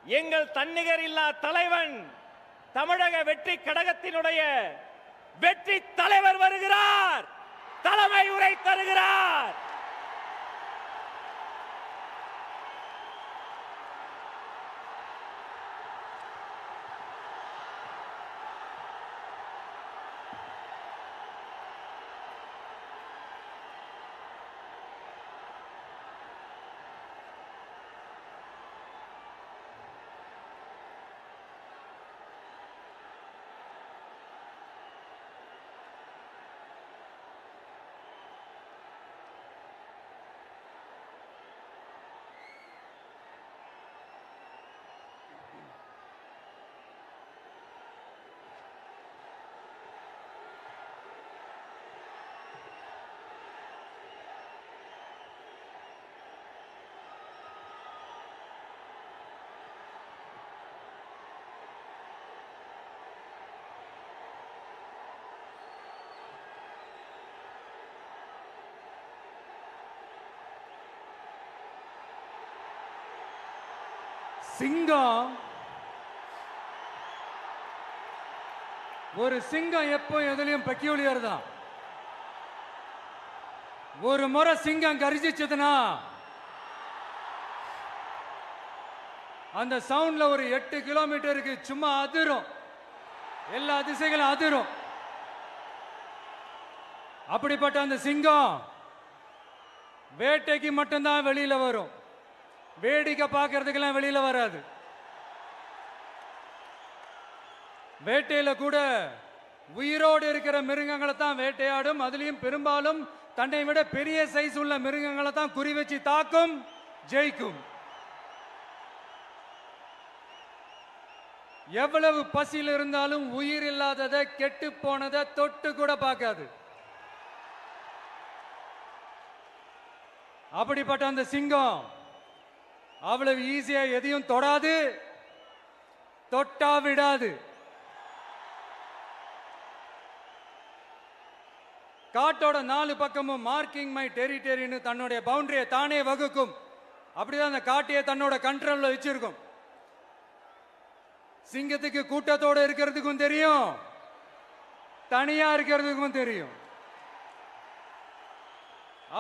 எங்கள் தன்னிகர் இல்லா தலைவன் தமிழக வெற்றி கழகத்தினுடைய வெற்றி தலைவர் வருகிறார், தலைமை உரை தருகிறார். சிங்கம் ஒரு சிங்கம் எப்போ எதுலயும் பெக்யூலியர் தான். ஒரு முறை சிங்கம் கர்ஜிச்சதுன்னா அந்த சவுண்ட்ல ஒரு 8 கிலோமீட்டருக்கு சும்மா அதிரும், எல்லா திசைகளும் அதிரும். அப்படிப்பட்ட அந்த சிங்கம் வேட்டைக்கு மட்டும்தான் வெளியில வரும், வேடிக்கை பார்க்கறதுக்கெல்லாம் வெளியில வராது. வேட்டையில கூட உயிரோடு இருக்கிற மிருகங்களை தான் வேட்டையாடும். அதுலயும் பெரும்பாலும் தன்னை விட பெரிய சைஸ் உள்ள மிருகங்களை தான் குறி வச்சு தாக்கும், ஜெயிக்கும். எவ்வளவு பசியில் இருந்தாலும் உயிர் இல்லாததை, கெட்டு போனதை தொட்டு கூட பார்க்காது. அப்படிப்பட்ட அந்த சிங்கம் அவ்வளவு ஈஸியா எதையும் தொடாது, தொட்டா விடாது. காட்டோட 4 பக்கமும் மார்க்கிங் மை டெரிட்டரின்னு தன்னுடைய பவுண்டரியை தானே வகுக்கும். அப்படிதான் அந்த காட்டையை தன்னோட கண்ட்ரோல்ல வச்சிருக்கும். சிங்கத்துக்கு கூட்டத்தோட இருக்கிறதுக்கும் தெரியும், தனியா இருக்கிறதுக்கும் தெரியும்.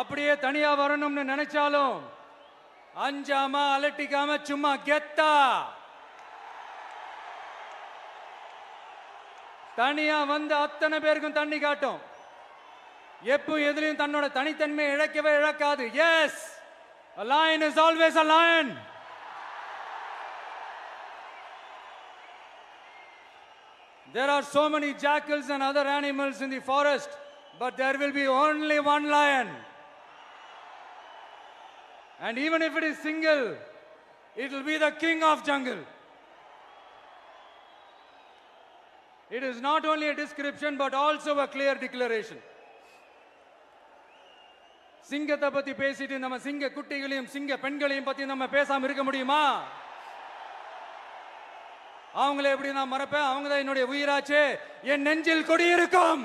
அப்படியே தனியா வரணும்னு நினைச்சாலும் அஞ்சாம அலட்டிக்காம சும்மா கெத்தா தனியா வந்து அத்தனை பேருக்கும் தண்ணி காட்டும். எப்போ எதுலயும் தன்னோட தனித்தன்மையை இழக்கவே இழக்காது. Yes, a lion is always a lion. There are so many jackals and other animals in the forest, but there will be only one lion. And even if it is single, it will be the king of jungle. It is not only a description but also a clear declaration. சிங்கத்தை பத்தி பேசிட்டு நம்ம சிங்க குட்டிகளையும் சிங்க பெண்களையும் பத்தி நம்ம பேசாம இருக்க முடியுமா? அவங்கள எப்படி நான் மறப்பேன்? அவங்க தான் என்னுடைய உயிராச்சே. என் நெஞ்சில் கொடியிருக்கும்.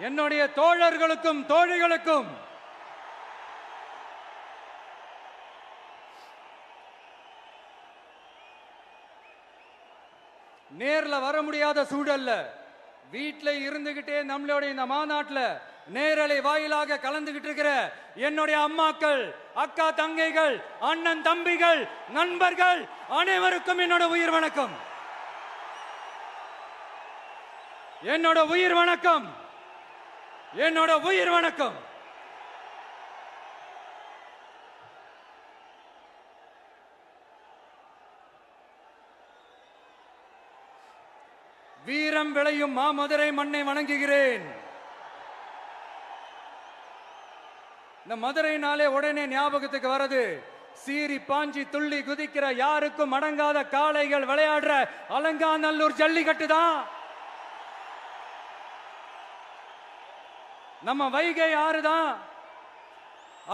என்னுடைய தோழர்களுக்கும் தோழிகளுக்கும் நேர்ல வர முடியாத சூழல்ல வீட்டில் இருந்துகிட்டே நம்மளுடைய இந்த மாநாட்டில் நேரலை வாயிலாக கலந்துகிட்டு இருக்கிற என்னுடைய அம்மாக்கள், அக்கா தங்கைகள், அண்ணன் தம்பிகள், நண்பர்கள் அனைவருக்கும் என்னோட உயிர் வணக்கம். என்னோட உயிர் வணக்கம், என்னோட உயிர் வணக்கம். வீரம் விளையும் மாமதுரை மண்ணை வணங்குகிறேன். இந்த மதுரைனாலே உடனே ஞாபகத்துக்கு வரது சீறி பாஞ்சி துள்ளி குதிக்கிற யாருக்கும் அடங்காத காளைகள் விளையாடுற அலங்காநல்லூர் ஜல்லிக்கட்டு தான். நம்ம வைகை ஆறுதான்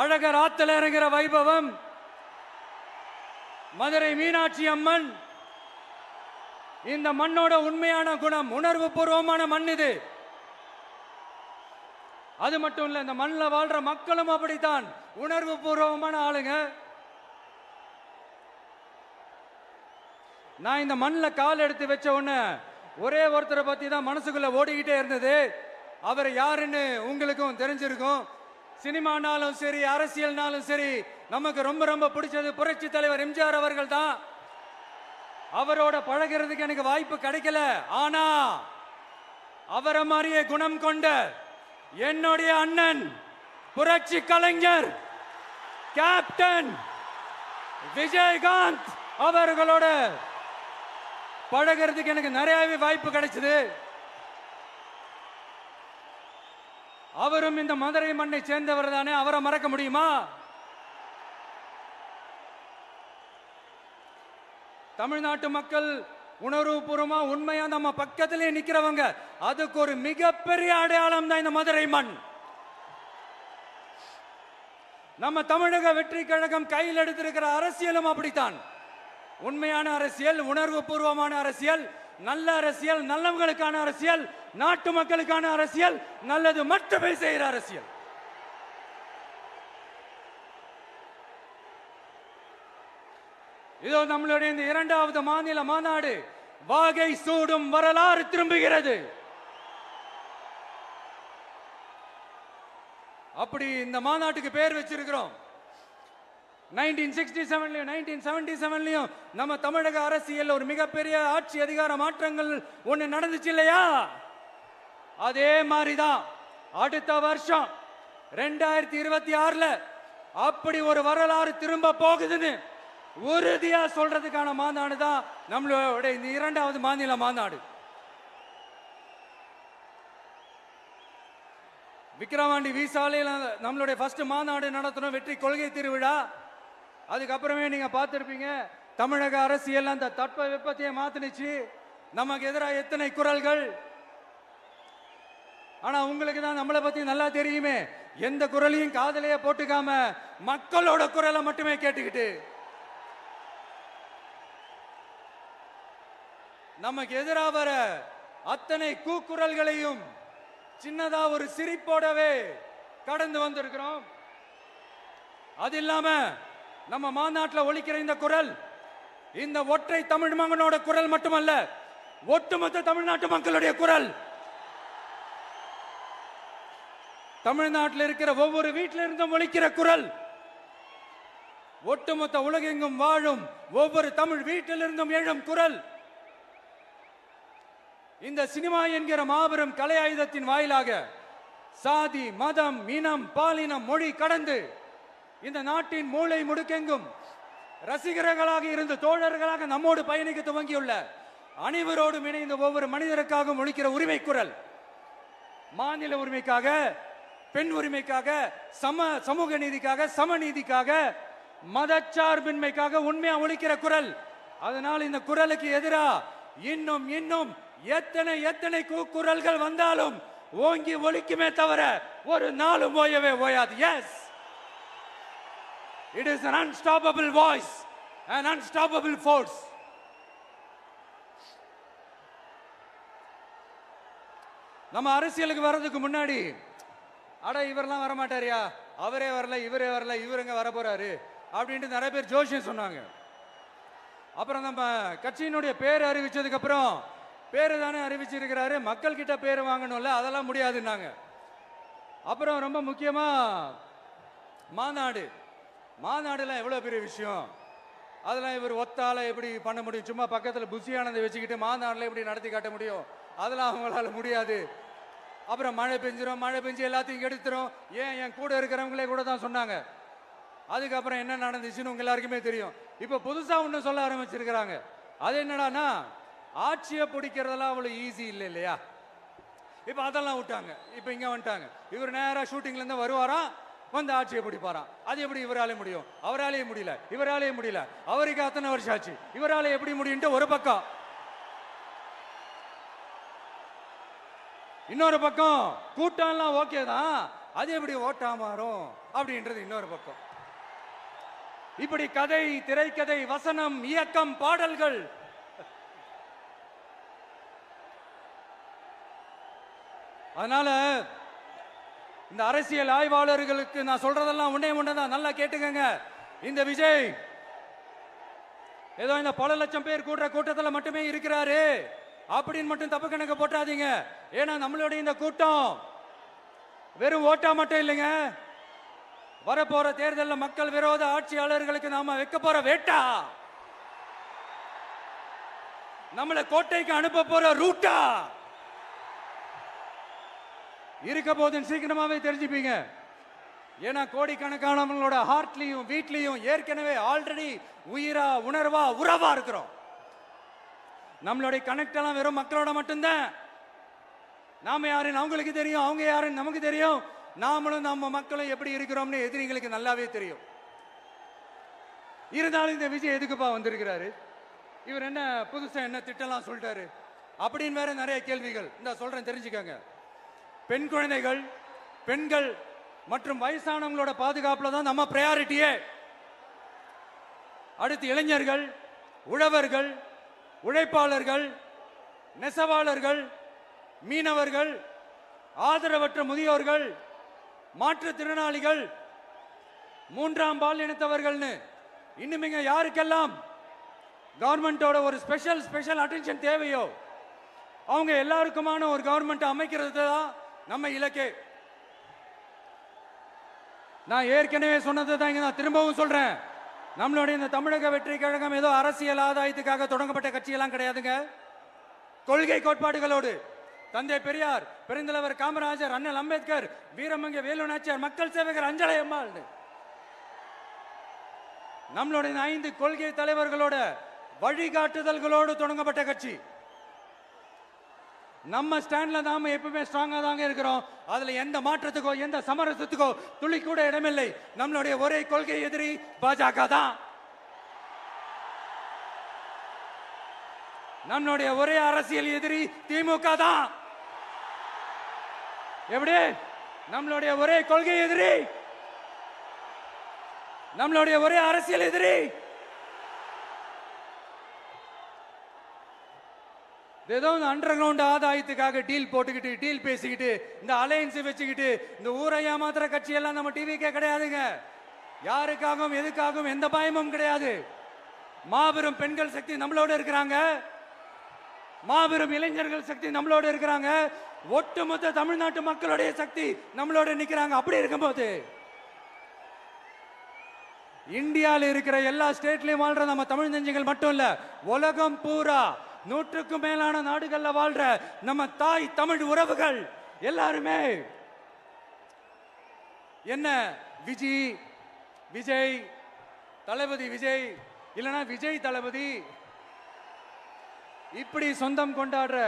அழகர் ஆத்துல இறங்குற வைபவம். மதுரை மீனாட்சி அம்மன் இந்த மண்ணோட உண்மையான குணம், உணர்வு பூர்வமான மண் இது. அது மட்டும் இல்ல, இந்த மண்ணில் வாழ்ற மக்களும் அப்படித்தான், உணர்வு பூர்வமான ஆளுங்க. நான் இந்த மண்ணில் கால் எடுத்து வச்ச உடனே ஒரே ஒருத்தரை பத்தி தான் மனசுக்குள்ள ஓடிக்கிட்டே இருந்தது. அவர் யாருன்னு உங்களுக்கும் தெரிஞ்சிருக்கும். சினிமானாலும் சரி, அரசியல்னாலும் சரி, நமக்கு ரொம்ப ரொம்ப பிடிச்சது புரட்சி தலைவர் எம்ஜிஆர் அவர்கள் தான். அவரோட பழகிறதுக்கு எனக்கு வாய்ப்பு கிடைக்கல. ஆனா அவரை மாதிரியே குணம் கொண்ட என்னுடைய அண்ணன் புரட்சி கலைஞர் கேப்டன் விஜயகாந்த் அவர்களோட பழகிறதுக்கு எனக்கு நிறையவே வாய்ப்பு கிடைச்சது. அவரும் இந்த மதுரை மண்ணை சேர்ந்தவர் தானே, அவரை மறக்க முடியுமா? தமிழ்நாட்டு மக்கள் உணர்வுபூர்வமா உண்மையா நம்ம பக்கத்திலே நிக்கிறவங்க, அதுக்கு ஒரு மிகப்பெரிய அடையாளம் தான் இந்த மதுரை மண். நம்ம தமிழக வெற்றி கழகம் கையில் எடுத்திருக்கிற அரசியலும் அப்படித்தான். உண்மையான அரசியல், உணர்வு பூர்வமான அரசியல், நல்ல அரசியல், நல்லவங்களுக்கான அரசியல், நாட்டு மக்களுக்கான அரசியல், நல்லது மட்டுமே செய்கிற அரசியல். இதோ நம்மளுடைய இந்த இரண்டாவது மாநில மாநாடு வாகை சூடும் வரலாறு திரும்புகிறது. அப்படி இந்த மாநாட்டுக்கு பேர் வச்சிருக்கிறோம். 1967 1977 நம்ம தமிழக அரசியல் ஒரு மிகப்பெரிய ஆட்சி அதிகார மாற்றங்கள் ஒண்ணு நடந்துச்சு இல்லையா? அதே மாதிரிதான் அடுத்த வருஷம் 2026ல அப்படி ஒரு வரலாறு திரும்ப போகுதுன்னு உறுதியா சொல்றதுக்கான மாநாடு தான் நம்மளோட இந்த இரண்டாவது மாநில மாநாடு. விக்கிரவாண்டி விசாலையில் நம்மளுடைய ஃபர்ஸ்ட் மாநாடு நடத்தணும், வெற்றி கொள்கை திருவிழா. அதுக்கப்புறமே நீங்க பார்த்திருப்பீங்க, தமிழக அரசியல் அந்த தட்ப வெப்பத்தையே மாத்தினுச்சு. நமக்கு எதிராக எத்தனை குரல்கள். ஆனா உங்களுக்கு தான் நம்மளை பத்தி நல்லா தெரியுமே, எந்த குரலையும் காதலையே போட்டுக்காம மக்களோட குரலை மட்டுமே கேட்டுக்கிட்டு நமக்கு எதிராக வர அத்தனை கூக்குரல்களையும் சின்னதா ஒரு சிரிப்போடவே கடந்து வந்திருக்கிறோம். அது இல்லாம நம்ம மாநாட்டில் ஒலிக்கிற இந்த குரல், இந்த ஒற்றை தமிழ் மகனோட குரல் மட்டுமல்ல, ஒட்டுமொத்த தமிழ்நாட்டு மக்களுடைய குரல். தமிழ்நாட்டில் இருக்கிற ஒவ்வொரு வீட்டில இருந்தும் ஒலிக்கிற குரல், ஒட்டுமொத்த உலகெங்கும் வாழும் ஒவ்வொரு தமிழ் வீட்டிலிருந்தும் எழும் குரல். இந்த சினிமா என்கிற மாபெரும் கலை ஆயுதத்தின் வாயிலாக சாதி, மதம், இனம், பாலினம், மொழி கடந்து இந்த நாட்டின் மூளை முடுக்கெங்கும் ரசிகர்களாக இருந்து தோழர்களாக நம்மோடு பயணிக்க துவங்கியுள்ள அனைவரோடும் இணைந்த ஒவ்வொரு மனிதருக்காகவும் ஒலிக்கிற உரிமை குரல். மாநில உரிமைக்காக, பெண் உரிமைக்காக, சமூக நீதிக்காக, சமநீதிக்காக, மதச்சார்பின்மைக்காக உண்மையா ஒலிக்கிற குரல். அதனால் இந்த குரலுக்கு எதிராக இன்னும் இன்னும் எத்தனை எத்தனை குரல்கள் வந்தாலும் ஓங்கி ஒலிக்குமே தவிர ஒரு நாளும் ஓயவே ஓயாது. Yes, it is an unstoppable voice, an unstoppable force. நம்ம அரசியலுக்கு வர்றதுக்கு முன்னாடி, அட இவரெல்லாம் வர மாட்டாரியா, அவரே வரல, இவரே வரல, இவருங்க வர போறாரு அப்படின்ட்டு நிறைய பேர் ஜோஷியம் சொன்னாங்க. அப்புறம் நம்ம கட்சியினுடைய பேர் அறிவிச்சதுக்கு அப்புறம், பேரு தானே அறிவிச்சிருக்கிறாரு, மக்கள் கிட்ட பேர் வாங்கணும்ல, அதெல்லாம் முடியாதுன்னாங்க. அப்புறம் ரொம்ப முக்கியமா மாநாடுலாம் எவ்வளவு பெரிய விஷயம், அதெல்லாம் இவர் ஒத்தால எப்படி பண்ண முடியும், சும்மா பக்கத்துல புசியானதை வச்சுக்கிட்டு மாநாடுல எப்படி நடத்தி காட்ட முடியும், அதெல்லாம் அவங்களால முடியாது. அப்புறம் மழை பெஞ்சு எல்லாத்தையும் எடுத்துரும். ஏன் என் கூட இருக்கிறவங்களே கூட தான் சொன்னாங்க. அதுக்கப்புறம் என்ன நடந்துச்சுன்னு உங்க எல்லாருக்குமே தெரியும். இப்ப புதுசா ஒண்ணு சொல்ல ஆரம்பிச்சிருக்கிறாங்க. அது என்னடானா, ஆட்சியை பிடிக்கிறதெல்லாம் அவ்வளவு ஈஸி இல்லை இல்லையா. இப்ப அதெல்லாம் விட்டாங்க, இப்ப இங்க வந்துட்டாங்க. இவர் நேரா ஷூட்டிங்ல இருந்து வருவாராம், வந்து ஆட்சியை பிடிப்பாராம். அது எப்படி இவராலே முடியும், அவராலே முடியல, இவராலே முடியல, அவருக்கு அத்தனை வருஷம் ஆச்சு, இவராலே எப்படி முடியும் ஒரு பக்கம். இன்னொரு பக்கம் கூட்டம்லாம் ஓகே தான், அது எப்படி ஓட்டா மாறும் அப்படின்றது இன்னொரு பக்கம். இப்படி கதை, திரைக்கதை, வசனம், இயக்கம், பாடல்கள், அதனால இந்த அரசியல் ஆய்வாளர்களுக்கு நான் சொல்றதெல்லாம் ஒன்னேதான், நல்லா கேட்டுக்கங்க. இந்த விஜய் ஏதோ இந்த பல லட்சம் பேர் கூடுற கூட்டத்தில் மட்டுமே இருக்கிறாரு அப்படின்னு மட்டும் தப்பு கணக்கு போட்டாதீங்க. ஏன்னா நம்மளுடைய இந்த கூட்டம் வெறும் ஓட்டா மட்டும் இல்லைங்க, வரப்போற தேர்தலில் மக்கள் விரோத ஆட்சியாளர்களுக்கு நாம வைக்க போற வேட்டா, நம்மளை கோட்டைக்கு அனுப்ப போற ரூட்டா இருக்க போதுன்னு சீக்கிரமாவே தெரிஞ்சுப்பீங்க. ஏன்னா கோடிக்கணக்கானவங்களோட ஹார்ட்லயும் வீட்லயும் ஏற்கனவே ஆல்ரெடி உயிரா உணர்வா உறவா இருக்கிறோம். நம்மளுடைய கனெக்ட் எல்லாம் வெறும் மக்களோட மட்டும்தான். நாம யாருன்னு அவங்களுக்கு தெரியும், அவங்க யாருன்னு நமக்கு தெரியும். நாமளும் நம்ம மக்களும் எப்படி இருக்கிறோம்னு எதிரிங்களுக்கு நல்லாவே தெரியும். இருந்தாலும் இந்த விஜய் எதுக்குப்பா வந்திருக்கிறாரு, இவர் என்ன புதுசா என்ன திட்டம்லாம் சொல்லிட்டாரு அப்படின்னு வேற நிறைய கேள்விகள். இந்த சொல்றேன் தெரிஞ்சுக்கங்க. பெண் குழந்தைகள், பெண்கள் மற்றும் வயசானவங்களோட பாதுகாப்புல தான் நம்ம பிரையாரிட்டியே. அடுத்து இளைஞர்கள், உழவர்கள், உழைப்பாளர்கள், நெசவாளர்கள், மீனவர்கள், ஆதரவற்ற முதியோர்கள், மாற்றுத்திறனாளிகள், மூன்றாம் பால் இனத்தவர்கள்னு இன்னும் யாருக்கெல்லாம் கவர்மெண்டோட ஒரு ஸ்பெஷல் அட்டென்ஷன் தேவையோ அவங்க எல்லாருக்குமான ஒரு கவர்மெண்ட் அமைக்கிறது தான் நம்ம இலக்கே. நான் ஏற்கனவே சொன்னதை தான் இங்க நான் திரும்பவும் சொல்றேன். நம்மளுடைய இந்த தமிழக வெற்றி கழகம் ஏதோ அரசியல் ஆதாயத்துக்காக தொடங்கப்பட்ட கட்சியெல்லாம் கிடையாதுங்க. கொள்கை கோட்பாடுகளோடு தந்தை பெரியார், பெருந்தலைவர் காமராஜர், அண்ணல் அம்பேத்கர், வீரமங்க வேலு நாச்சியார், மக்கள் சேவகர் அஞ்சலை அம்மாள், நம்மளுடைய 5 கொள்கை தலைவர்களோட வழிகாட்டுதல்களோடு தொடங்கப்பட்ட கட்சி. நம்ம ஸ்டாண்ட்ல நாம எப்பவுமே ஸ்ட்ராங்கா தாங்க இருக்கிறோம். அதுல எந்த மாற்றத்துக்கோ எந்த சமரசத்துக்கோ துளி கூட இடமில்லை. நம்மளுடைய ஒரே கொள்கை எதிரி பாஜக தான். நம்மளுடைய ஒரே அரசியல் எதிரி திமுக தான். எப்படி? நம்மளுடைய ஒரே கொள்கை எதிரி, நம்மளுடைய ஒரே அரசியல் எதிரி ஏதோ அண்டர் கிரவுண்ட் ஆதாயத்துக்காக டீல் போட்டுக்கிட்டு டீல் பேசிக்கிட்டு இந்த அலையன்ஸ் வச்சுக்கிட்டு இந்த ஊரை ஏமாத்துற கட்சி எல்லாம் நம்ம டிவிக்கே கிடையாதுங்க. யாருக்காகவும் எதுக்காகவும் எந்த பயமும் கிடையாது. மாபெரும் பெண்கள் சக்தி நம்மளோட இருக்கிறாங்க, மாபெரும் இளைஞர்கள் சக்தி நம்மளோட இருக்கிறாங்க, ஒட்டுமொத்த தமிழ்நாட்டு மக்களுடைய சக்தி நம்மளோட நிக்கிறாங்க. அப்படி இருக்கும்போது இந்தியாவில் இருக்கிற எல்லா ஸ்டேட்லயும் வாழ்ற நம்ம தமிழ் நெஞ்சங்கள் மட்டும் இல்ல, உலகம் பூரா 100க்கும் மேலான நாடுகள்ல வாழ்ற நம்ம தாய் தமிழ் உறவுகள் எல்லாருமே என்ன விஜய் தளபதி விஜய் இல்லனா விஜய் தளபதி இப்படி சொந்தம் கொண்டாடுற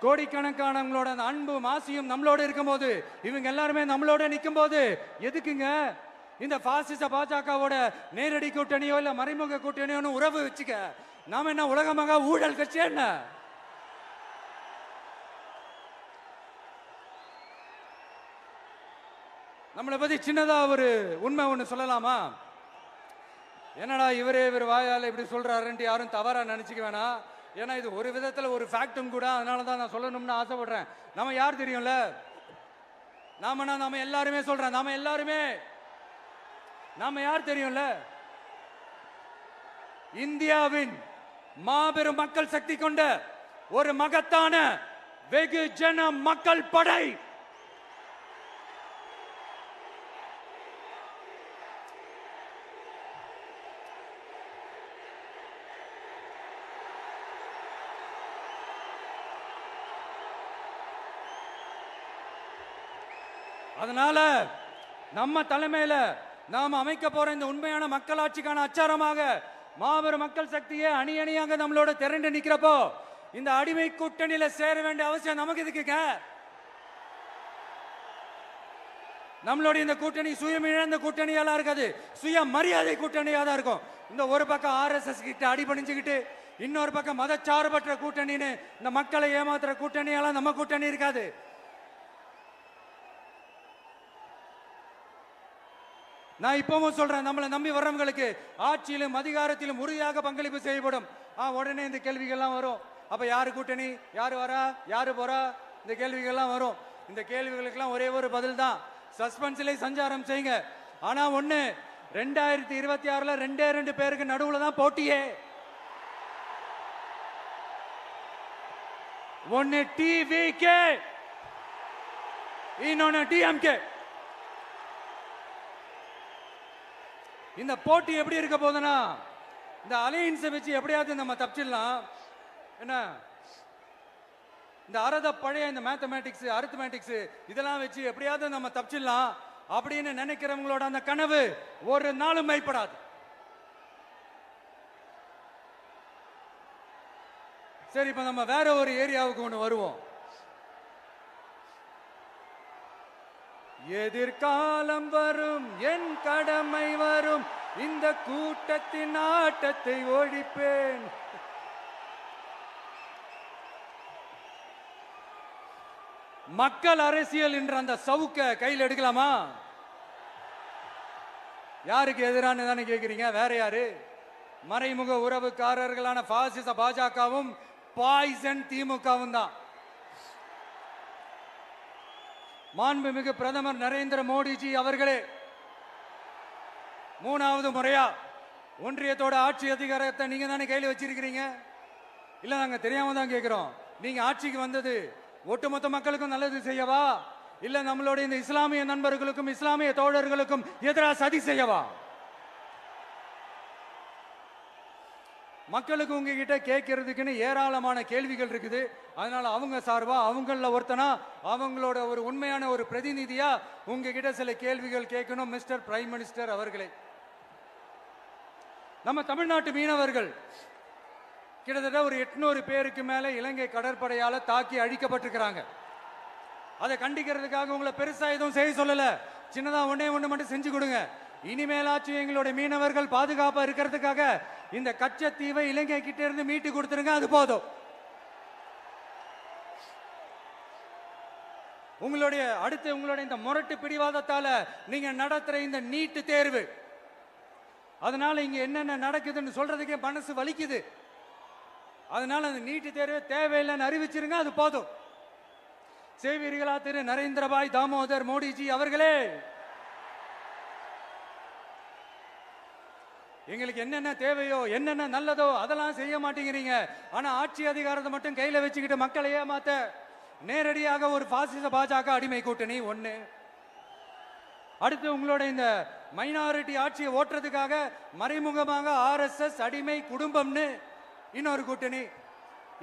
கோடிக்கணக்கானவங்களோட அன்பு மாசியும் நம்மளோட இருக்கும்போது, இவங்க எல்லாருமே நம்மளோட நிற்கும் போது எதுக்குங்க இந்த பாசிச பாஜகவோட நேரடி கூட்டணியோ இல்ல மறைமுக கூட்டணியோ உறவு வச்சுக்க? நாம என்ன உலகமாக ஊழல் கட்சி என்ன? நம்மளை பத்தி சின்னதா ஒரு உண்மை ஒண்ணு சொல்லலாமா? என்னடா இவர் வாயால இப்படி சொல்றாருன்ட்டு யாரும் தவறா நினைச்சுக்க வேணாம். ஏன்னா இது ஒரு விதத்துல ஒரு ஃபேக்டும் கூட, அதனாலதான் நான் சொல்லணும்னு ஆசைப்படுறேன். நம்ம யார் தெரியும்ல? நாம எல்லாருமே சொல்றேன், நாம யார் தெரியும்ல? இந்தியாவின் மாபெரும் மக்கள் சக்தி கொண்ட ஒரு மகத்தான வெகுஜன மக்கள் படை. அதனால நம்ம தலைமையில நாம் அமைக்க போற இந்த உண்மையான மக்களாட்சிக்கான அச்சாரமாக மாபெரும் மக்கள் சக்தியே அணி அணியாக நம்மளோட திரண்டு நிக்கிறப்போ இந்த அடிமை கூட்டணியில சேர வேண்டிய அவசியம் நமக்கு இருக்குங்க. நம்மளுடைய இந்த கூட்டணி சுயம் இழந்த கூட்டணியெல்லாம் இருக்காது, சுய மரியாதை கூட்டணியா தான் இருக்கும். இந்த ஒரு பக்கம் RSS கிட்ட அடிபணிஞ்சுக்கிட்டு, இன்னொரு பக்கம் மதச்சார்பற்ற கூட்டணின்னு இந்த மக்களை ஏமாத்துற கூட்டணியெல்லாம் நம்ம கூட்டணி இருக்காது. நான் இப்பவும் சொல்றேன், நம்மளை நம்பி வர்றவங்களுக்கு ஆட்சியிலும் அதிகாரத்திலும் உறுதியாக பங்களிப்பு செய்யப்படும். உடனே இந்த கேள்விகள்லாம் வரும். அப்ப யாரு கூட்டணி, யாரு வரா, யாரு போறா, இந்த கேள்விகள்லாம் வரும். இந்த கேள்விகளுக்கெல்லாம் ஒரே ஒரு பதில் தான், சஸ்பென்ஸ்ல சஞ்சாரம் செய்யுங்க. ஆனா ஒண்ணு, 2026ல 2 பேருக்கு நடுவுல தான் போட்டியே. ஒன்னு டிவிகே, இன்னொன்னு டிஎம்கே. இந்த போட்டி எப்படி இருக்க போதுன்னா, இந்த அலையன்ஸை வச்சு எப்படியாவது நம்ம தப்பிச்சிடலாம். என்ன இந்த அறத பழைய இந்த மேத்தமேட்டிக்ஸ் அரித்மேட்டிக்ஸ் இதெல்லாம் வச்சு எப்படியாவது நம்ம தப்பிச்சிடலாம் அப்படின்னு நினைக்கிறவங்களோட அந்த கனவு ஒரு நாளும் மைப்படாது. சரி, இப்ப நம்ம வேற ஒரு ஏரியாவுக்கு ஒண்ணு வருவோம். எதிர்காலம் வரும், என் கடமை வரும், இந்த கூட்டத்தின் ஆட்டத்தை ஒழிப்பேன். மக்கள் அரசியல் என்ற அந்த சவுக்க கையில் எடுக்கலாமா? யாருக்கு எதிரான தானே கேட்கிறீங்க? வேற யாரு? மறைமுக உறவுக்காரர்களான பாசிச பாஜகவும் பாய்சன் திமுகவும் தான். மாண்புமிகு பிரதமர் நரேந்திர மோடிஜி அவர்களே 3வது முறையா ஒன்றியத்தோட ஆட்சி அதிகாரத்தை நீங்க தானே கையில் வச்சிருக்கிறீங்க. இல்ல, நாங்க தெரியாம தான் கேட்கிறோம். நீங்க ஆட்சிக்கு வந்தது ஒட்டுமொத்த மக்களுக்கும் நல்லது செய்யவா, இல்ல நம்மளுடைய இந்த இஸ்லாமிய நண்பர்களுக்கும் இஸ்லாமிய தோழர்களுக்கும் எதிராக சதி செய்யவா? மக்களுக்கு உங்ககிட்ட கேட்கறதுக்குன்னு ஏராளமான கேள்விகள் இருக்குது. அதனால அவங்க சார்பா அவங்கள ஒருத்தனா அவங்களோட ஒரு உண்மையான ஒரு பிரதிநிதியா உங்ககிட்ட சில கேள்விகள் கேட்கணும். மிஸ்டர் பிரைம் மினிஸ்டர் அவர்களே, நம்ம தமிழ்நாட்டு மீனவர்கள் கிட்டத்தட்ட ஒரு 800 பேருக்கு மேல இலங்கை கடற்படையால தாக்கி அழிக்கப்பட்டிருக்கிறாங்க. அதை கண்டிக்கிறதுக்காக உங்களை பெருசா எதுவும் செய்ய சொல்லல. சின்னதா ஒண்ணே ஒண்ணு மட்டும் செஞ்சு கொடுங்க. இனிமேலாச்சும் எங்களுடைய மீனவர்கள் பாதுகாப்பா இருக்கிறதுக்காக இந்த கச்சத்தீவை இலங்கை கிட்ட இருந்து மீட்டு கொடுத்துருங்க, அது போதும். உங்களுடைய இந்த முரட்டு பிடிவாதத்தால நீங்க நடத்துற இந்த நீட்டு தேர்வு, அதனால இங்க என்னென்ன நடக்குதுன்னு சொல்றதுக்கே மனசு வலிக்குது. அதனால அந்த நீட்டு தேர்வு தேவையில்லைன்னு அறிவிச்சிருங்க, அது போதும். செய்வீர்களா திரு நரேந்திரபாய் தாமோதர் மோடிஜி அவர்களே? எங்களுக்கு என்னென்ன தேவையோ என்னென்ன நல்லதோ அதெல்லாம் செய்ய மாட்டேங்கிறீங்க. ஆனா ஆட்சி அதிகாரத்தை மட்டும் கையில வச்சுக்கிட்டு மக்களை ஏமாத்த நேரடியாக ஒரு பாசிச பாஜக அடிமை கூட்டணி ஒண்ணு. அடுத்து உங்களோட இந்த மைனாரிட்டி ஆட்சியை ஓட்டுறதுக்காக மறைமுகமாக RSS அடிமை குடும்பம்னு இன்னொரு கூட்டணி.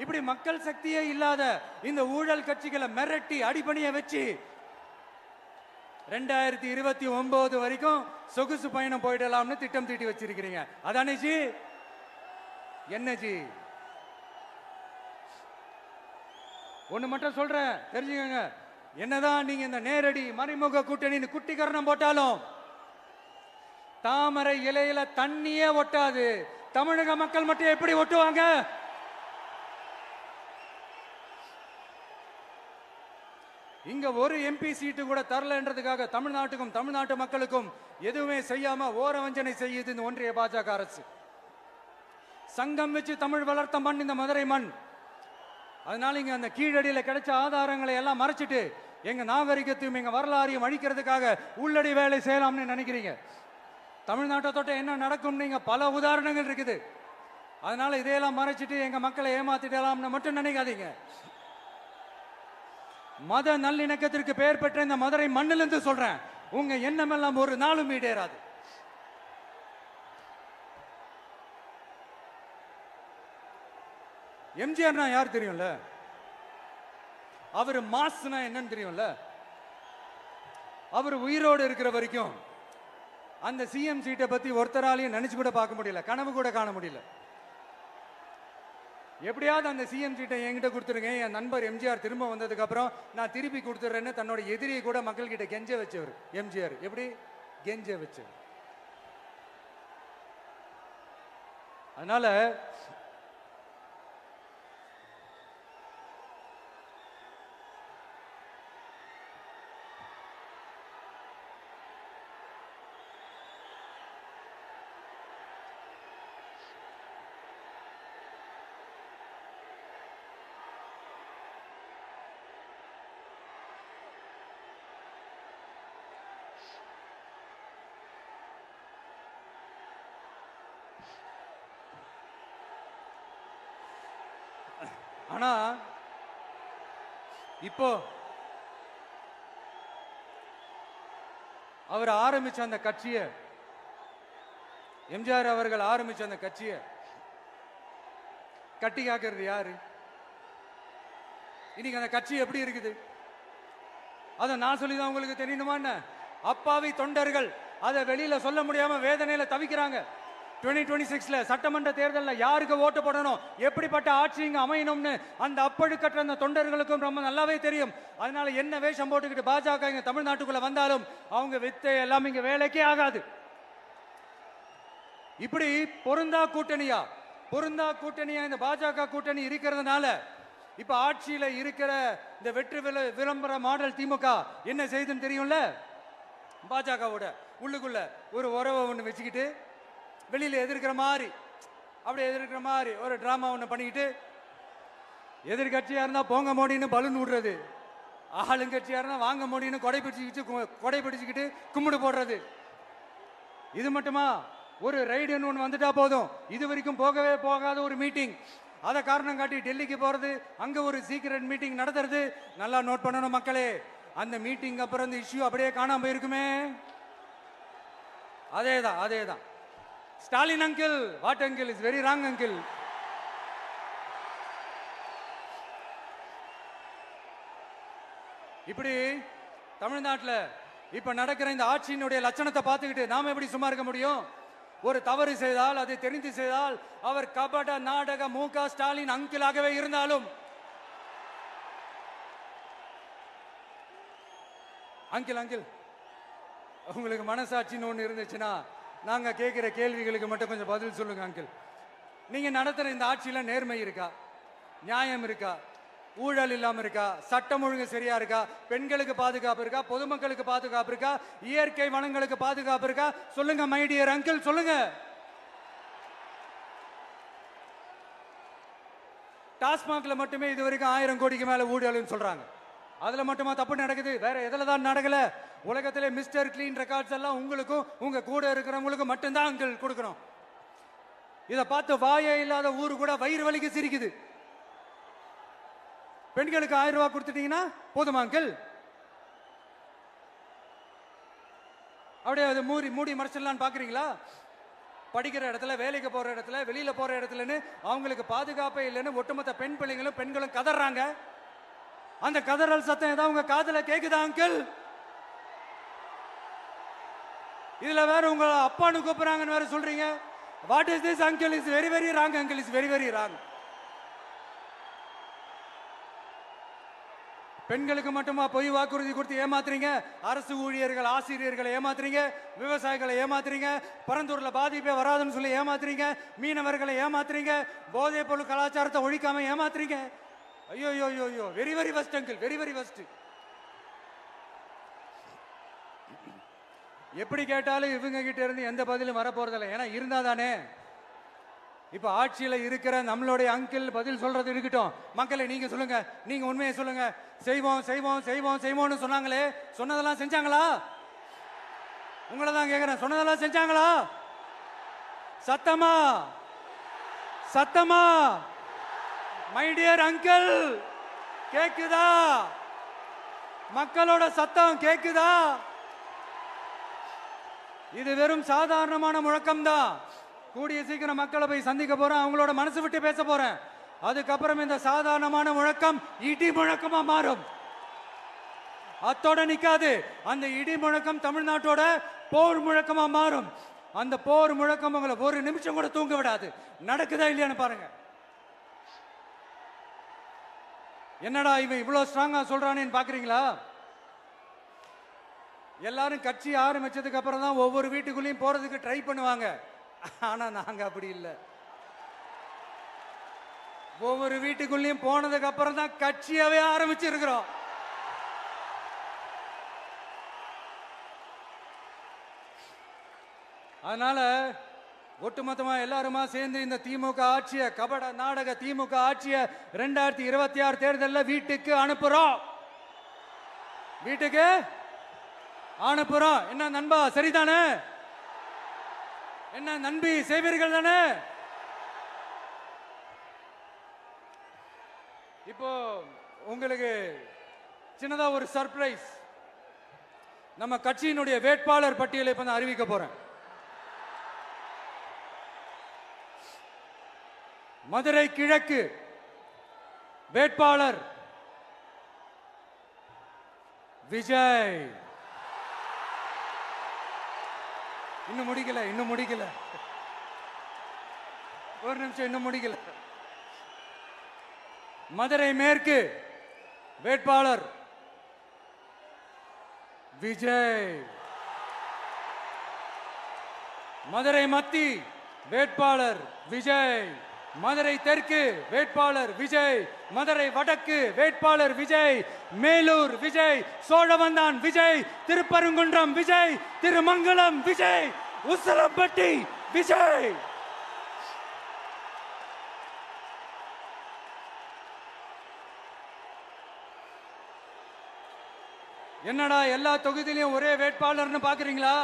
இப்படி மக்கள் சக்தியே இல்லாத இந்த ஊழல் கட்சிகளை மிரட்டி அடிபணிய வச்சு 2029 வரைக்கும் சொகுசு பயணம் போயிடலாம்னு திட்டம் தீட்டி வச்சிருக்கிறீங்க. அதானே ஜி? என்ன ஜி? ஒண்ணு மட்டும் சொல்றேன், தெரிஞ்சுக்கங்க. என்னதான் நீங்க இந்த நேரடி மறைமுக கூட்டணி குட்டிகரணம் போட்டாலும் தாமரை இலையில தண்ணியே ஒட்டாது. தமிழக மக்கள் மட்டும் எப்படி ஒட்டுவாங்க? இங்க ஒரு MP சீட்டு கூட தரலன்றதுக்காக தமிழ்நாட்டுக்கும் தமிழ்நாட்டு மக்களுக்கும் எதுவுமே செய்யாம ஓரவஞ்சனை செய்யுது இந்த ஒன்றிய பாஜக அரசு. சங்கம் வச்சு தமிழ் வளர்த்த மண் இந்த மதுரை மண். அதனால இங்க அந்த கீழடியில கிடைச்ச ஆதாரங்களை எல்லாம் மறைச்சிட்டு எங்க நாகரிகத்தையும் எங்க வரலாறையும் அழிக்கிறதுக்காக உள்ளடி வேலை செய்யலாம்னு நினைக்கிறீங்க. தமிழ்நாட்டை தொட்ட என்ன நடக்கும் நீங்க பல உதாரணங்கள் இருக்குது. அதனால இதையெல்லாம் மறைச்சிட்டு எங்க மக்களை ஏமாத்திடலாம்னு மட்டும் நினைக்காதீங்க. மத நல்லிணக்கத்திற்கு பெயர் பெற்ற இந்த மதுரை மண்ணிலிருந்து சொல்றேன், உங்க எண்ணமெல்லாம் ஒரு நாளும் ஈடேறாது. எம்ஜிஆர்னா யார் தெரியும்ல? அவர் மாஸ்னா என்னன்னு தெரியும்ல? அவர் உயிரோடு இருக்கிற வரைக்கும் அந்த சிஎம் சீட்டை பத்தி ஒருத்தராலையும் நினைச்சு கூட பார்க்க முடியல, கனவு கூட காண முடியல. எப்படியாவது அந்த சிஎம் சீட்டை என்கிட்ட கொடுத்துருங்க, என் நண்பர் எம்ஜிஆர் திரும்ப வந்ததுக்கு அப்புறம் நான் திருப்பி கொடுத்துறேன்னு தன்னோட எதிரியை கூட மக்கள் கிட்ட கெஞ்ச வச்சவர் எம்ஜிஆர். எப்படி கெஞ்ச வச்சவர்? அதனால ஆனா இப்போ அவர் ஆரம்பிச்ச அந்த கட்சியை, எம்ஜிஆர் அவர்கள் ஆரம்பிச்ச அந்த கட்சியை கட்டி காக்கிறது யாரு? இன்னைக்கு அந்த கட்சி எப்படி இருக்குது? அதை நான் சொல்லிதான் உங்களுக்கு தெரியணுமா என்ன? அப்பாவி தொண்டர்கள் அதை வெளியில சொல்ல முடியாம வேதனையில தவிக்கிறாங்க. 2026 சட்டமன்ற தேர்தலில் யாருக்கு ஓட்டு போடணும், எப்படிப்பட்ட ஆட்சி இங்க அமையணும்னு அந்த அப்பழுக்கற்ற அந்த தொண்டர்களுக்கும் ரொம்ப நல்லாவே தெரியும். அதனால என்ன வேஷம் போட்டுக்கிட்டு பாஜக இங்க தமிழ்நாட்டுக்குள்ள வந்தாலும் அவங்க வித்தை எல்லாம் இங்க வேலைக்கே ஆகாது. இப்படி பொருந்தா கூட்டணியா இந்த பாஜக கூட்டணி இருக்கிறதுனால இப்ப ஆட்சியில இருக்கிற இந்த வெற்றி விளம்பர மாடல் திமுக என்ன செய்யுதுன்னு தெரியும்ல? பாஜகவோட உள்ளுக்குள்ள ஒரு உறவை ஒண்ணு வச்சுக்கிட்டு வெளியில எதிர்க்கிற மாதிரி ஒரு டிராமா ஒண்ணு பண்ணிக்கிட்டு, எதிர்கட்சியா இருந்தா போங்க மோடின்னு பலூன் விடுறது, ஆளுங்கட்சியா இருந்தா வாங்க மோடின்னு கொடை பிடிச்சுக்கிட்டு கும்பிடு போடுறது. இது மட்டுமா? ஒரு ரைடுன்னு ஒன்று வந்துட்டா போதும், இது வரைக்கும் போகவே போகாத ஒரு மீட்டிங், அதை காரணம் காட்டி டெல்லிக்கு போறது, அங்க ஒரு சீக்கிரட் மீட்டிங் நடத்துறது. நல்லா நோட் பண்ணணும் மக்களே, அந்த மீட்டிங் அப்புறம் இந்த இஷ்யூ அப்படியே காணாம போயிருக்குமே. அதேதான் Stalin uncle, what uncle is very wrong uncle. இப்படி தமிழ்நாட்டில் இப்ப நடக்கிற இந்த ஆட்சியினுடைய லட்சணத்தை பார்த்துக்கிட்டு நாம எப்படி சும்மா இருக்க முடியும்? ஒரு தவறு செய்தால், அதை தெரிந்து செய்தால், அவர் கபட நாடக மு.க. ஸ்டாலின் அங்கிளாகவே இருந்தாலும், அங்கிள் உங்களுக்கு மனசாட்சின்னு ஒன்று இருந்துச்சுன்னா நாங்க கேட்கிற கேள்விகளுக்கு மட்டும் கொஞ்சம் பதில் சொல்லுங்க அங்கிள். நீங்க நடத்துற இந்த ஆட்சியில நேர்மை இருக்கா, நியாயம் இருக்கா, ஊழல் இல்லாம இருக்கா, சட்டம் ஒழுங்கு சரியா இருக்கா, பெண்களுக்கு பாதுகாப்பு இருக்கா, பொதுமக்களுக்கு பாதுகாப்பு இருக்கா, இயற்கை வளங்களுக்கு பாதுகாப்பு இருக்கா? சொல்லுங்க மை டியர் அங்கிள், சொல்லுங்க. டாஸ்மாக்ல மட்டுமே இது வரைக்கும் 1000 கோடிக்கு மேல ஊழல்னு சொல்றாங்க. அதுல மட்டுமா தப்பு நடக்குது? வேற எதுல தான் நடக்கல? உலகத்திலே மிஸ்டர் கிளீன் ரெக்கார்ட்ஸ் எல்லாம் உங்களுக்கும் உங்க கூட இருக்கிறவங்களுக்கும் மட்டும்தான் அங்கிள் கொடுக்கணும். இதை பார்த்து வாயே இல்லாத ஊரு கூட வயிறு வலிக்கு சிரிக்குது. பெண்களுக்கு 1000 ரூபாய் கொடுத்துட்டீங்கன்னா போதுமா அங்கிள்? அப்படியே அது மூடி மறைச்சிடலான்னு பாக்குறீங்களா? படிக்கிற இடத்துல, வேலைக்கு போற இடத்துல, வெளியில போற இடத்துலன்னு அவங்களுக்கு பாதுகாப்பே இல்லைன்னு ஒட்டுமொத்த பெண்களும் கதறாங்க. அந்த கதறல் சத்தம் ஏதாவது உங்க காதுல கேக்குதா அங்கிள்? இதுல வேற உங்க அப்பான்னு கூப்பிடுறாங்கன்னு வேற சொல்றீங்க. What is this uncle? Is very very wrong uncle, is very very wrong. பெண்களுக்கு மட்டுமா பொய் வாக்குறுதி கொடுத்து ஏமாத்துறீங்க? அரசு ஊழியர்கள், ஆசிரியர்களை ஏமாத்துறீங்க, விவசாயிகளை ஏமாத்துறீங்க, பரந்தூர்ல பாதிப்பே வராதுன்னு சொல்லி ஏமாத்துறீங்க, மீனவர்களை ஏமாத்துறீங்க, போதைப் பொருள் கலாச்சாரத்தை ஒழிக்காம ஏமாத்துறீங்க. ஐயோ, very very first uncle, very very first. எப்படி கேட்டாலும் இவங்க கிட்ட இருந்து எந்த பதிலும் வர போறதில்லை. ஏன்னா இருந்தா தானே. இப்ப ஆட்சியில இருக்கிற நம்மளுடைய அங்கிள் பதில் சொல்றது இருக்கட்டும். மக்களை நீங்க சொல்லுங்க, நீங்க உண்மையை சொல்லுங்க. செய்வோம்னு சொன்னாங்களே, சொன்னதெல்லாம் செஞ்சாங்களா? உங்களை தான் கேக்குறேன், சொன்னதெல்லாம் செஞ்சாங்களா? சத்தமா மை டியர் அங்கிள், கேக்குதா? மக்களோட சத்தம் கேக்குதா? இது வெறும் சாதாரணமான முழக்கம் தான். கூடிய சீக்கிரம் மக்களை போய் சந்திக்க போறேன், அவங்களோட மனசு விட்டு பேச போறேன். அதுக்கப்புறம் இந்த சாதாரணமான முழக்கம் இடி முழக்கமா மாறும். அத்தோட நிக்காது. அந்த இடி முழக்கம் தமிழ்நாட்டோட போர் முழக்கமா மாறும். அந்த போர் முழக்கம் உங்களை ஒரு நிமிஷம் கூட தூங்க விடாது. நடக்குதா இல்லையான்னு பாருங்க. என்னடா இவன் இவ்வளவு ஸ்ட்ராங்கா சொல்றானேன்னு பாக்குறீங்களா? எல்லாரும் கட்சி ஆரம்பிச்சதுக்கு அப்புறம் தான் ஒவ்வொரு வீட்டுக்குள்ளேயும் போறதுக்கு ட்ரை பண்ணுவாங்க. ஆனா நாங்க அப்படி இல்லை. ஒவ்வொரு வீட்டுக்குள்ளேயும் போனதுக்கு அப்புறம் தான் கட்சியாவே ஆரம்பிச்சிருக்கிறோம். அதனால ஒட்டுமொத்தமா எல்லாருமா சேர்ந்து இந்த திமுக ஆட்சிய, கபட நாடக திமுக ஆட்சிய 2026 தேர்தலில் வீட்டுக்கு அனுப்புறோம். வீட்டுக்கு அனுப்புறோம். என்ன நண்பா, சரிதானே? என்ன நண்பி, செய்வீர்கள் தானே? இப்போ உங்களுக்கு சின்னதா ஒரு சர்ப்ரைஸ். நம்ம கட்சியினுடைய வேட்பாளர் பட்டியலை இப்ப நான் அறிவிக்க போறேன். மதுரை கிழக்கு வேட்பாளர் விஜய். இன்னும் முடிக்கல. ஒரு நிமிஷம், இன்னும் முடிக்கல. மதுரை மேற்கு வேட்பாளர் விஜய். மதுரை மத்தி வேட்பாளர் விஜய். மதுரை தெற்கு வேட்பாளர் விஜய். மதுரை வடக்கு வேட்பாளர் விஜய். மேலூர் விஜய். சோழவந்தான் விஜய். திருப்பரங்குன்றம் விஜய். திருமங்கலம் விஜய். உசிலம்பட்டி விஜய். என்னடா எல்லா தொகுதியிலையும் ஒரே வேட்பாளர்னு பாக்குறீங்களா?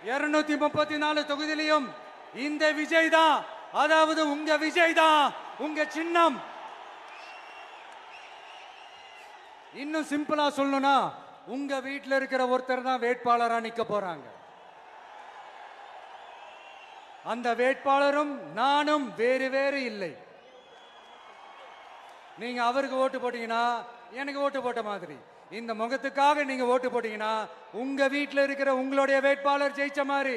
234 தொகுதியிலையும் இந்த விஜய் தான், அதாவது உங்க விஜய் தான் உங்க சின்னம். இன்னும் சிம்பிளா சொல்லணும்னா உங்க வீட்டில் இருக்கிற ஒருத்தர் தான் வேட்பாளரா நிக்க போறாங்க. அந்த வேட்பாளரும் நானும் வேறு வேறு இல்லை. நீங்க அவருக்கு ஓட்டு போட்டீங்கன்னா எனக்கு ஓட்டு போட்ட மாதிரி, இந்த முகத்துக்காக நீங்க ஓட்டு போட்டீங்கன்னா உங்க வீட்டில் இருக்கிற உங்களுடைய வேட்பாளர் ஜெயிச்ச மாதிரி.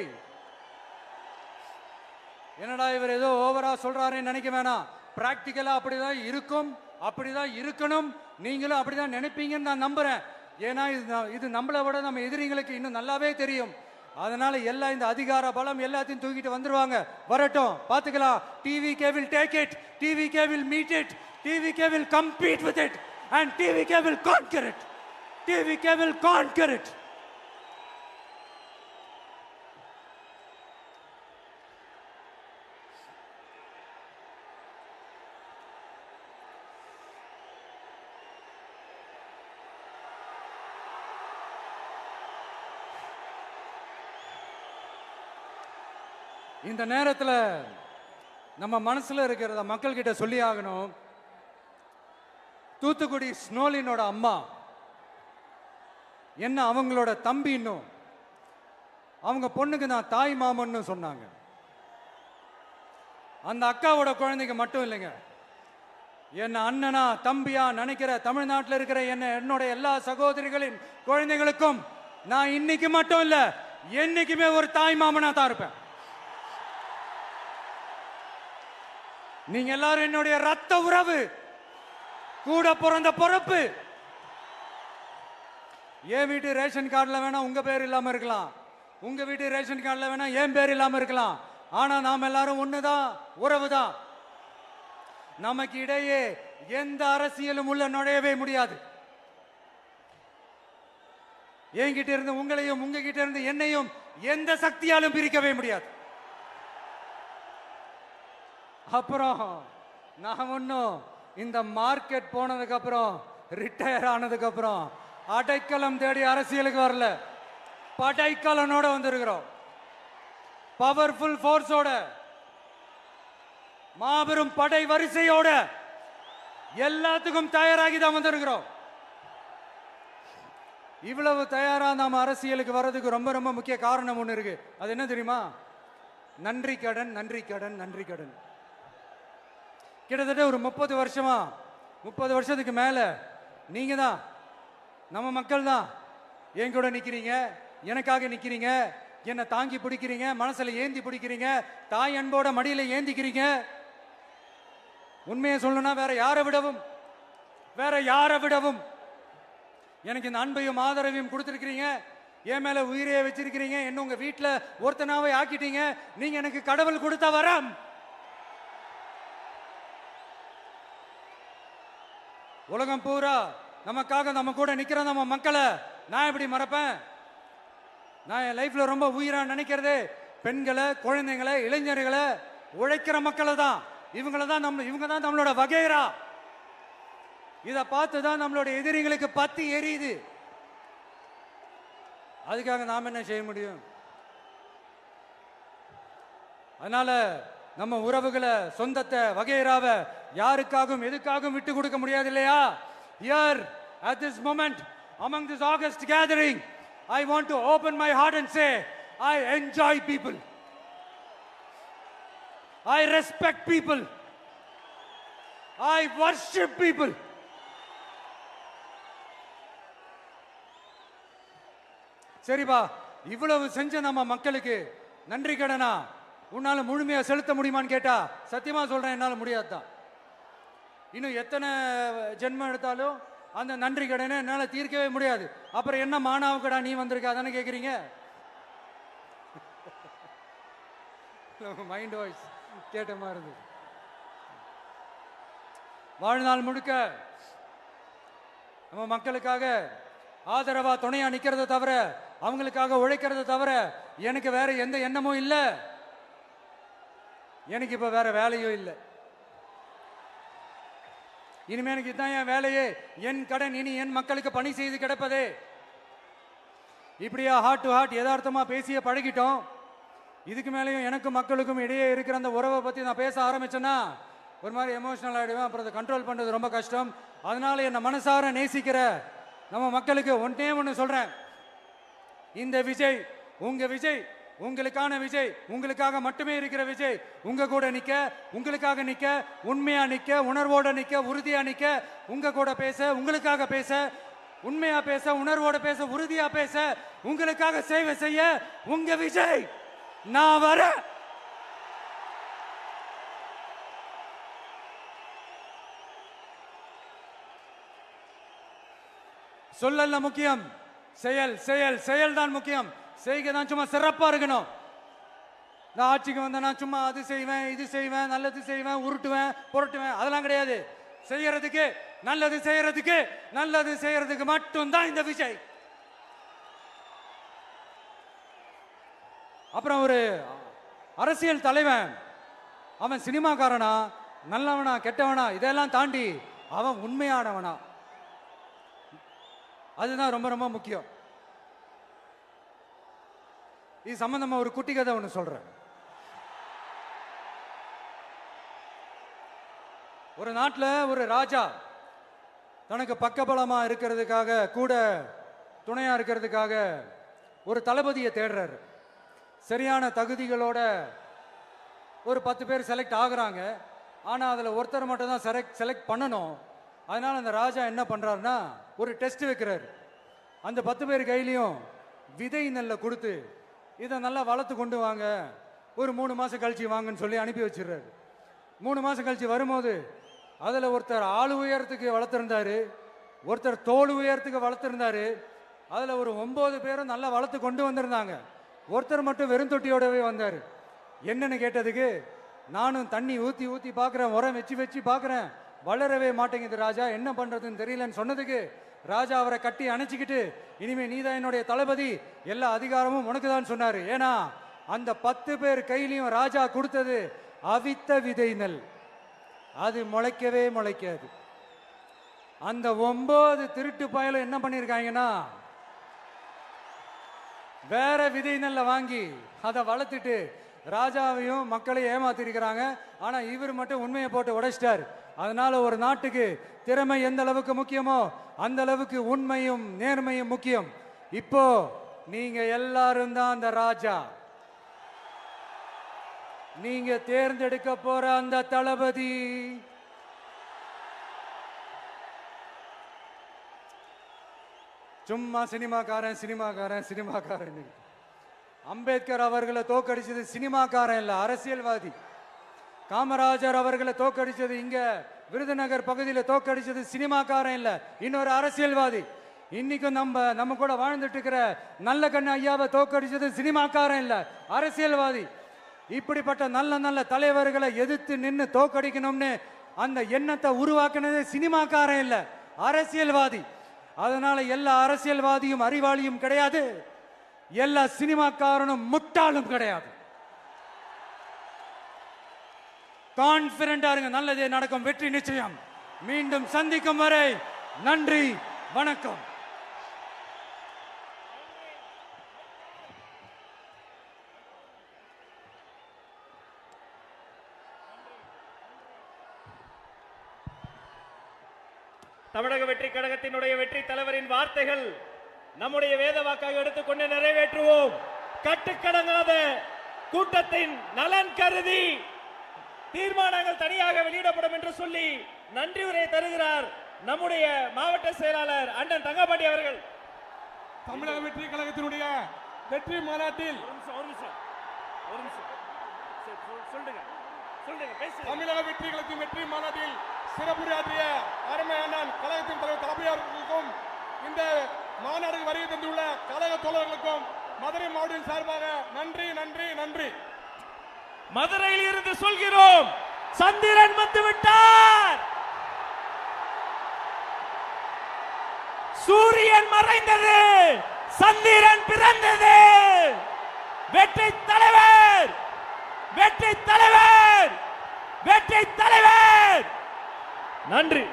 என்னடா இவர் ஏதோ ஓவரா சொல்றாருன்னு நினைக்க வேணாம். பிராக்டிக்கலா அப்படிதான் இருக்கும், அப்படிதான் இருக்கணும். நீங்களும் அப்படிதான் நினைப்பீங்கன்னு நான் நம்புறேன். ஏன்னா இது நம்மளை விட நம்ம எதிரிங்களுக்கு இன்னும் நல்லாவே தெரியும். அதனால எல்லா இந்த அதிகார பலம் எல்லாத்தையும் தூக்கிட்டு வந்துருவாங்க. வரட்டும், பாத்துக்கலாம். TVK will take it, TVK will meet it, TVK will compete with it and TVK will conquer it. TVK will conquer it. இந்த நேரத்தில் நம்ம மனசுல இருக்கிறத மக்கள் கிட்ட சொல்லி ஆகணும். தூத்துக்குடி ஸ்னோலினோட அம்மா என்ன அவங்களோட தம்பி, இன்னும் அவங்க பொண்ணுக்கு நான் தாய் மாமன்னு சொன்னாங்க. அந்த அக்காவோட குழந்தைக்கு மட்டும் இல்லைங்க, என்ன அண்ணனா தம்பியா நினைக்கிற தமிழ்நாட்டில் இருக்கிற என்னோட எல்லா சகோதரிகளின் குழந்தைகளுக்கும் நான் இன்னைக்கு மட்டும் இல்ல, என்னைக்குமே ஒரு தாய் மாமனா தான் இருப்பேன். நீங்க எல்லாரும் என்னுடைய ரத்த உறவு, கூட பிறந்த பொறுப்பு. என் வீட்டு ரேஷன் கார்டுல வேணா உங்க பேர் இல்லாம இருக்கலாம், உங்க வீட்டு ரேஷன் கார்டுல வேணா என் பேர் இல்லாம இருக்கலாம். ஆனா நாம் எல்லாரும் ஒண்ணுதான், உறவுதான். நமக்கு இடையே எந்த அரசியலும் உள்ள நுழையவே முடியாது. என்கிட்ட இருந்து உங்களையும் உங்ககிட்ட இருந்து என்னையும் எந்த சக்தியாலும் பிரிக்கவே முடியாது. அப்புறம் நான் ஒன்னும் இந்த மார்க்கெட் போனதுக்கு அப்புறம், ரிட்டையர் ஆனதுக்கு அப்புறம் அடைக்கலம் தேடி அரசியலுக்கு வரல, படைக்கலனோட வந்திருக்கிறோம். பவர்ஃபுல் போர்ஸோட, மாபெரும் படை வரிசையோட, எல்லாத்துக்கும் தயாராகி தான் வந்திருக்கிறோம். இவ்வளவு தயாரா நாம அரசியலுக்கு வர்றதுக்கு ரொம்ப ரொம்ப முக்கிய காரணம் ஒண்ணு இருக்கு. அது என்ன தெரியுமா? நன்றி கடன், நன்றி கடன், நன்றி கடன். கிட்டத்தட்ட ஒரு 30 வருஷமா, 30 வருஷத்துக்கு மேல நீங்க தான், நம்ம மக்கள் தான் என் கூட நிக்கிறீங்க, எனக்காக நிக்கிறீங்க, என்னை தாங்கி பிடிக்கிறீங்க, மனசுல ஏந்தி பிடிக்கிறீங்க, தாய் அன்போட மடியில ஏந்திக்கிறீங்க. உண்மையை சொல்லணும்னா வேற யாரை விடவும் எனக்கு இந்த அன்பையும் ஆதரவையும் கொடுத்திருக்கிறீங்க. என் மேல உயிரையே வச்சிருக்கிறீங்க. என்ன உங்க வீட்டுல ஒருத்தனாவே ஆக்கிட்டீங்க. நீங்க எனக்கு கடவுள் கொடுத்த வரம். உலகம் பூரா நமக்காக நம்ம கூட நிக்கிற நம்ம மக்களை நான் எப்படி மறப்பேன்? நான் என் லைஃப்ல ரொம்ப உயிரா நினைக்கிறதே பெண்களை, குழந்தைங்களை, இளைஞர்களை, உழைக்கிற மக்களை தான். இவங்க தான் நம்மளோட வகைரா. இதை பார்த்து தான் நம்மளோட எதிரிகளுக்கு பத்தி எரியுது. அதுக்காக நாம் என்ன செய்ய முடியும்? அதனால நம்ம உறவுகளை, சொந்தத்தை, வகைராவ யாருக்காகவும் எதுக்காகவும் விட்டு கொடுக்க முடியாது இல்லையா? Here at this moment among this August gathering, I want to open my heart and say, I enjoy people. I respect people. I worship people. சரிப்பா, இவ்வளவு செஞ்ச நம்ம மக்களுக்கு நன்றி கடனா உன்னால முழுமையா செலுத்த முடியுமான்னு கேட்டா சத்தியமா சொல்றேன், என்னால முடியாதுதான். இன்னும் எத்தனை ஜென்மம் எடுத்தாலும் அந்த நன்றி கடனை என்னால தீர்க்கவே முடியாது. அப்புறம் என்ன மானாவுக்கடா நீ வந்திருக்க அதானே கேக்குறீங்க? மைண்ட் வாய்ஸ் கேட்ட மாதிரி இருந்தது. வாழ்நாள் முழுக்க நம்ம மக்களுக்காக ஆதரவா துணையா நிக்கிறத தவிர, அவங்களுக்காக உழைக்கிறத தவிர எனக்கு வேற எந்த எண்ணமும் இல்லை. எனக்கு இப்ப வேற வேலையும் இல்லை. இனிமே எனக்கு இதுதான் என் வேலையே, என் கடன் இனி என் மக்களுக்கு பணி செய்து கிடப்பதே. இப்படியா ஹார்ட் டு ஹார்ட் யதார்த்தமா பேசிய பழகிட்டோம். இதுக்கு மேலேயும் எனக்கும் மக்களுக்கும் இடையே இருக்கிற அந்த உறவை பத்தி நான் பேச ஆரம்பிச்சேன்னா ஒரு மாதிரி எமோஷனல் ஆயிடுவேன். அப்புறம் அதை கண்ட்ரோல் பண்றது ரொம்ப கஷ்டம். அதனால என்ன மனசார நேசிக்கிற நம்ம மக்களுக்கு ஒன்னே ஒன்று சொல்றேன், இந்த விஜய் உங்க விஜய், உங்களுக்கான விஜய், உங்களுக்காக மட்டுமே இருக்கிற விஜய். உங்க கூட நிக்க, உங்களுக்காக நிக்க, உண்மையா நிக்க, உணர்வோட நிக்க, உறுதியா நிக்க, உங்க கூட பேச, உங்களுக்காக பேச, உண்மையா பேச, உணர்வோட பேச, உறுதியா பேச, உங்களுக்காக சேவை செய்ய உங்க விஜய் நான் வரேன். சொல்லல முக்கியம், செயல் செயல் செயல் தான் முக்கியம். செய்கை தான் சும்மா சிறப்பா இருக்கணும். நான் ஆட்சிக்கு வந்தேன்னா சும்மா அது செய்வேன், இது செய்வேன், நல்லது செய்வேன், உருட்டுவேன், புரட்டுவேன், அதெல்லாம் கிடையாது. செய்யறதுக்கு, நல்லது செய்யறதுக்கு, நல்லது செய்யறதுக்கு மட்டும்தான் இந்த விஜய். அப்புறம் ஒரு அரசியல் தலைவன் அவன் சினிமாக்காரனா, நல்லவனா, கெட்டவனா, இதெல்லாம் தாண்டி அவன் உண்மையானவனா, அதுதான் ரொம்ப ரொம்ப முக்கியம். இது சம்பந்தமா ஒரு குட்டி கதை ஒன்று சொல்றேன். ஒரு நாட்டில் ஒரு ராஜா தனக்கு பக்கபலமா இருக்கிறதுக்காக, கூட துணையா இருக்கிறதுக்காக ஒரு தளபதியை தேடுறாரு. சரியான தகுதிகளோட ஒரு 10 பேர் செலக்ட் ஆகுறாங்க. ஆனா அதுல ஒருத்தர் மட்டும் தான் செலக்ட் பண்ணணும். அதனால அந்த ராஜா என்ன பண்றாருன்னா ஒரு டெஸ்ட் வைக்கிறாரு. அந்த 10 பேர் கையிலையும் விதை நெல்லை கொடுத்து இதை நல்லா வளர்த்து கொண்டு வாங்க, ஒரு 3 மாசம் கழிச்சு வாங்கன்னு சொல்லி அனுப்பி வச்சிடுறாரு. 3 மாசம் கழிச்சு வரும்போது அதுல ஒருத்தர் ஆளு உயரத்துக்கு வளர்த்திருந்தாரு, ஒருத்தர் தோல் உயரத்துக்கு வளர்த்திருந்தாரு. அதுல ஒரு 9 பேரும் நல்லா வளர்த்து கொண்டு வந்திருந்தாங்க. ஒருத்தர் மட்டும் வெறும் தொட்டியோடவே வந்தாரு. என்னன்னு கேட்டதுக்கு, நானும் தண்ணி ஊத்தி ஊத்தி பாக்குறேன், உரம் வச்சு வச்சு பாக்குறேன், வளரவே மாட்டேங்குது ராஜா, என்ன பண்றதுன்னு தெரியலன்னு சொன்னதுக்கு ராஜா அவரை கட்டி அணைச்சிக்கிட்டு, இனிமே நீதான் என்னுடைய தளபதி, எல்லா அதிகாரமும் உனக்கு தான் சொன்னாரு. ஏன்னா அந்த 10 பேர் கையிலையும் ராஜா கொடுத்தது அவித்த விதை நெல், அது முளைக்கவே முளைக்காது. அந்த 9 திருட்டு பயலும் என்ன பண்ணிருக்காங்கன்னா வேற விதை நெல்லை வாங்கி அதை வளர்த்துட்டு ராஜாவையும் மக்களையும் ஏமாத்திருக்கிறாங்க. ஆனா இவர் மட்டும் உண்மையை போட்டு உடைச்சிட்டார். அதனால ஒரு நாட்டுக்கு திறமை எந்த அளவுக்கு முக்கியமோ அந்த அளவுக்கு உண்மையும் நேர்மையும் முக்கியம். இப்போ நீங்க எல்லாரும் தான் அந்த ராஜா. நீங்க தேர்ந்தெடுக்க போற அந்த தளபதி சும்மா சினிமாக்காரன் சினிமாக்காரன் சினிமாக்காரன். அம்பேத்கர் அவர்களை தோக்கடிச்சது சினிமாக்காரன் இல்ல, அரசியல்வாதி. காமராஜர் அவர்களை தோக்கடிச்சது, இங்க விருதுநகர் பகுதியில் தோக்கடிச்சது சினிமாக்காரன் இல்ல, இன்னொரு அரசியல்வாதி. இன்னைக்கும் நம்ம கூட வாழ்ந்துட்டு இருக்கிற நல்ல கண்ணு ஐயாவை தோக்கடிச்சது சினிமாக்காரன் இல்ல, அரசியல்வாதி. இப்படிப்பட்ட நல்ல நல்ல தலைவர்களை எதிர்த்து நின்று தோக்கடிக்கணும்னு அந்த எண்ணத்தை உருவாக்குனது சினிமாக்காரன் இல்ல, அரசியல்வாதி. அதனால எல்லா அரசியல்வாதியும் அறிவாளியும் கிடையாது, எல்லா சினிமாக்காரனும் முட்டாளும் கிடையாது. கான்பிடண்டா இருங்க, நல்லதே நடக்கும், வெற்றி நிச்சயம். மீண்டும் சந்திக்கும் வரை நன்றி, வணக்கம். தமிழக வெற்றி கழகத்தினுடைய வெற்றி தலைவரின் வார்த்தைகள் நம்முடைய வேத வாக்காக எடுத்துக்கொண்டு நிறைவேற்றுவோம். கட்டுக்கடங்காத கூட்டத்தின் நலன் கருதி தீர்மானங்கள் தனியாக வெளியிடப்படும் என்று சொல்லி நன்றி உரை தருகிறார் நம்முடைய மாவட்ட செயலாளர் அண்ணன் தங்கப்பாண்டி அவர்கள். தமிழக வெற்றி கழகத்தினுடைய வெற்றி மாநாட்டில் தமிழக வெற்றி கழகத்தின் வெற்றி மாநாட்டில் சிறப்புரையாற்றிய அருமை அண்ணன் கழகத்தின் தலைவர் தளபதியாளர்களுக்கும் இந்த மாநாடுக்கு வருகை தந்துள்ள கழக தோழர்களுக்கும் மதுரை மாவட்டத்தின் சார்பாக நன்றி நன்றி நன்றி. மதுரையில் இருந்து சொல்கிறோம், சந்திரன் வந்து விட்டார், சூரியன் மறைந்தது, சந்திரன் பிறந்தது. வெற்றி தலைவர், வெற்றி தலைவர், வெற்றி தலைவர். நன்றி.